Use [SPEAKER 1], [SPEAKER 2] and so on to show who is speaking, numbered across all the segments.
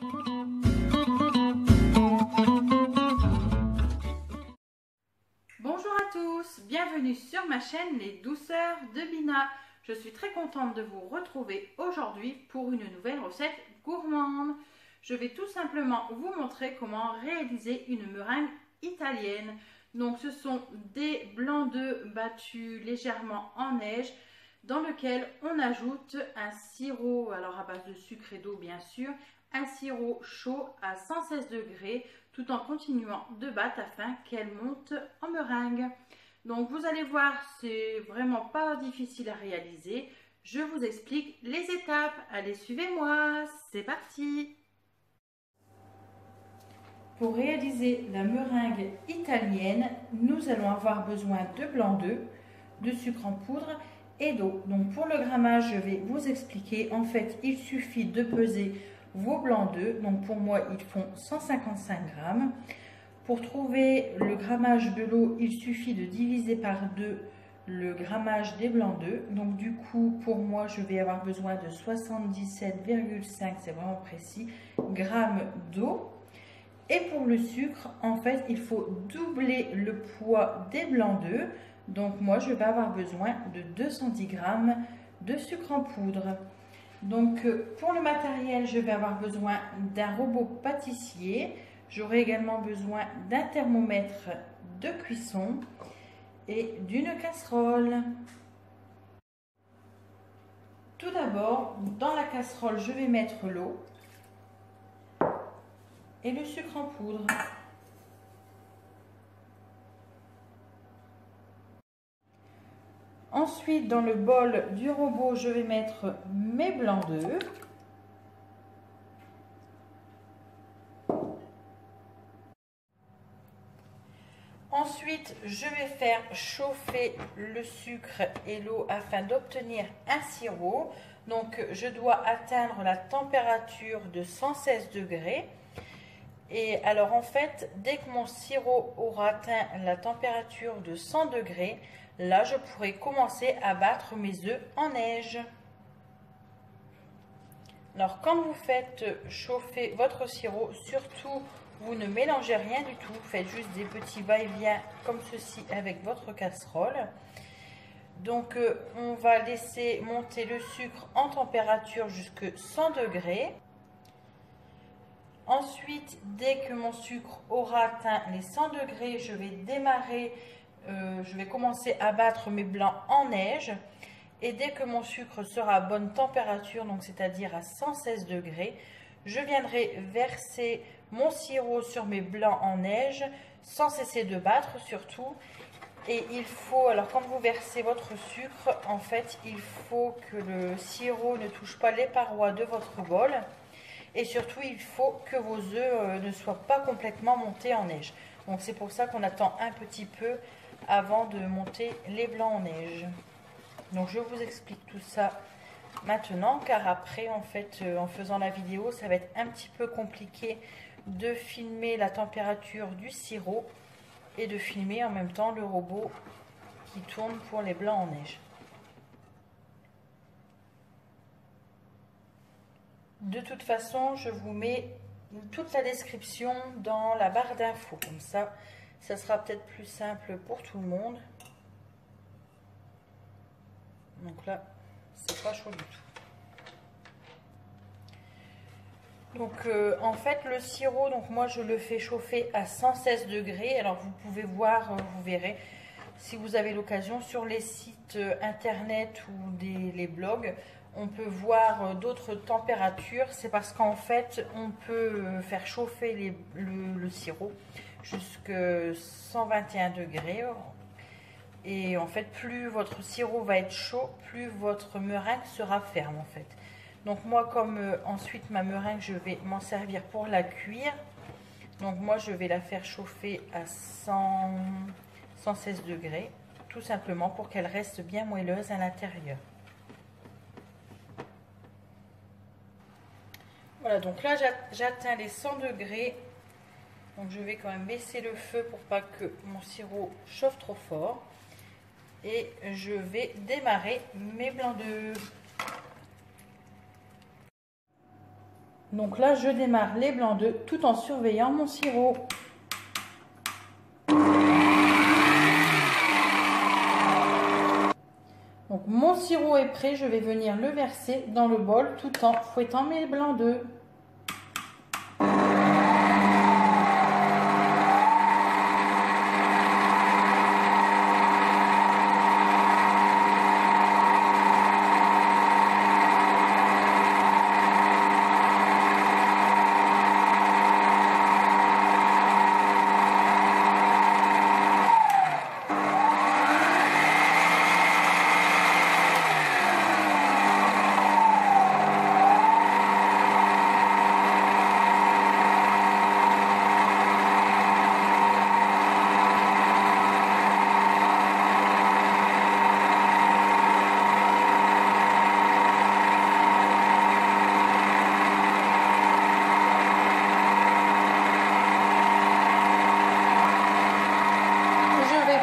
[SPEAKER 1] Bonjour à tous, bienvenue sur ma chaîne Les Douceurs de Bina. Je suis très contente de vous retrouver aujourd'hui pour une nouvelle recette gourmande. Je vais tout simplement vous montrer comment réaliser une meringue italienne. Donc ce sont des blancs d'œufs battus légèrement en neige dans lequel on ajoute un sirop, alors à base de sucre et d'eau bien sûr, un sirop chaud à 116 degrés tout en continuant de battre afin qu'elle monte en meringue. Donc vous allez voir, c'est vraiment pas difficile à réaliser. Je vous explique les étapes. Allez, suivez-moi, c'est parti! Pour réaliser la meringue italienne, nous allons avoir besoin de blanc d'œuf, de sucre en poudre et d'eau. Donc pour le grammage, je vais vous expliquer. En fait, il suffit de peser vos blancs d'œufs. Donc pour moi, ils font 155 grammes. Pour trouver le grammage de l'eau, il suffit de diviser par 2 le grammage des blancs d'œufs. Donc du coup, pour moi, je vais avoir besoin de 77,5, c'est vraiment précis, grammes d'eau. Et pour le sucre, en fait, il faut doubler le poids des blancs d'œufs. Donc moi, je vais avoir besoin de 210 grammes de sucre en poudre. Donc pour le matériel, je vais avoir besoin d'un robot pâtissier. J'aurai également besoin d'un thermomètre de cuisson et d'une casserole. Tout d'abord, dans la casserole, je vais mettre l'eau et le sucre en poudre. Ensuite, dans le bol du robot, je vais mettre mes blancs d'œufs. Ensuite, je vais faire chauffer le sucre et l'eau afin d'obtenir un sirop. Donc, je dois atteindre la température de 116 degrés. Et alors, en fait, dès que mon sirop aura atteint la température de 100 degrés, là, je pourrai commencer à battre mes œufs en neige. Alors, quand vous faites chauffer votre sirop, surtout, vous ne mélangez rien du tout. Vous faites juste des petits va-et-vient comme ceci avec votre casserole. Donc, on va laisser monter le sucre en température jusqu'à 100 degrés. Ensuite, dès que mon sucre aura atteint les 100 degrés, je vais démarrer, je vais commencer à battre mes blancs en neige. Et dès que mon sucre sera à bonne température, donc c'est-à-dire à 116 degrés, je viendrai verser mon sirop sur mes blancs en neige, sans cesser de battre surtout. Et il faut, alors quand vous versez votre sucre, en fait, il faut que le sirop ne touche pas les parois de votre bol. Et surtout, il faut que vos œufs ne soient pas complètement montés en neige. Donc c'est pour ça qu'on attend un petit peu avant de monter les blancs en neige. Donc je vous explique tout ça maintenant, car après, en fait, en faisant la vidéo, ça va être un petit peu compliqué de filmer la température du sirop et de filmer en même temps le robot qui tourne pour les blancs en neige. De toute façon, je vous mets toute la description dans la barre d'infos. Comme ça, ça sera peut-être plus simple pour tout le monde. Donc là, c'est pas chaud du tout. Donc en fait, le sirop, donc moi je le fais chauffer à 116 degrés. Alors vous pouvez voir, vous verrez, si vous avez l'occasion, sur les sites internet ou les blogs, on peut voir d'autres températures. C'est parce qu'en fait, on peut faire chauffer le sirop jusqu'à 121 degrés. Et en fait, plus votre sirop va être chaud, plus votre meringue sera ferme en fait. Donc moi, comme ensuite ma meringue, je vais m'en servir pour la cuire. Donc moi, je vais la faire chauffer à 116 degrés, tout simplement pour qu'elle reste bien moelleuse à l'intérieur. Voilà, donc là, j'atteins les 100 degrés. Donc je vais quand même baisser le feu pour pas que mon sirop chauffe trop fort. Et je vais démarrer mes blancs d'œufs. Donc là, je démarre les blancs d'œufs tout en surveillant mon sirop. Donc mon sirop est prêt, je vais venir le verser dans le bol tout en fouettant mes blancs d'œufs.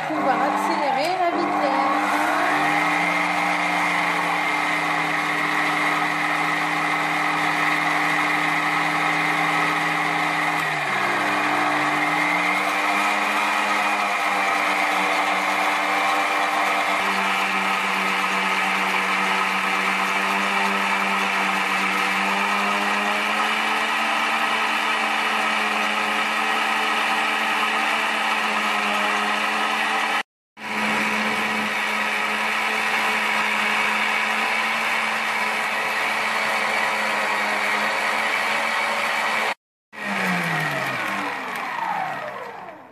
[SPEAKER 1] Pouvoir accélérer la vitesse.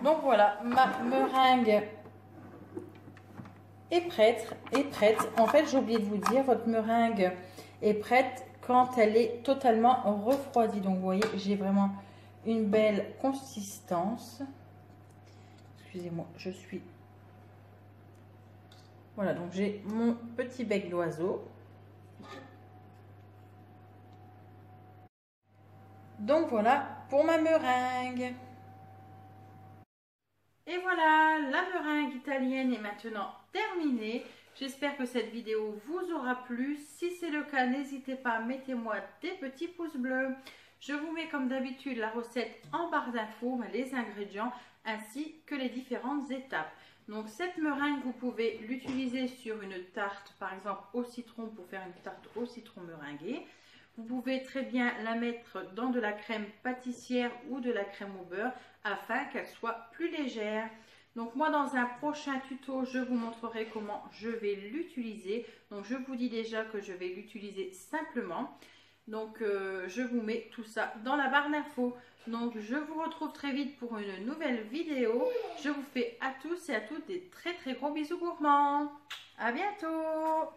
[SPEAKER 1] Donc voilà, ma meringue est prête. En fait, j'ai oublié de vous dire, votre meringue est prête quand elle est totalement refroidie. Donc vous voyez, j'ai vraiment une belle consistance. Excusez-moi, je suis... Voilà, donc j'ai mon petit bec d'oiseau. Donc voilà pour ma meringue. Et voilà, la meringue italienne est maintenant terminée. J'espère que cette vidéo vous aura plu. Si c'est le cas, n'hésitez pas, mettez-moi des petits pouces bleus. Je vous mets comme d'habitude la recette en barre d'infos, les ingrédients ainsi que les différentes étapes. Donc cette meringue, vous pouvez l'utiliser sur une tarte, par exemple au citron, pour faire une tarte au citron meringuée. Vous pouvez très bien la mettre dans de la crème pâtissière ou de la crème au beurre afin qu'elle soit plus légère. Donc moi, dans un prochain tuto, je vous montrerai comment je vais l'utiliser. Donc je vous dis déjà que je vais l'utiliser simplement. Donc je vous mets tout ça dans la barre d'infos. Donc je vous retrouve très vite pour une nouvelle vidéo. Je vous fais à tous et à toutes des très gros bisous gourmands. À bientôt.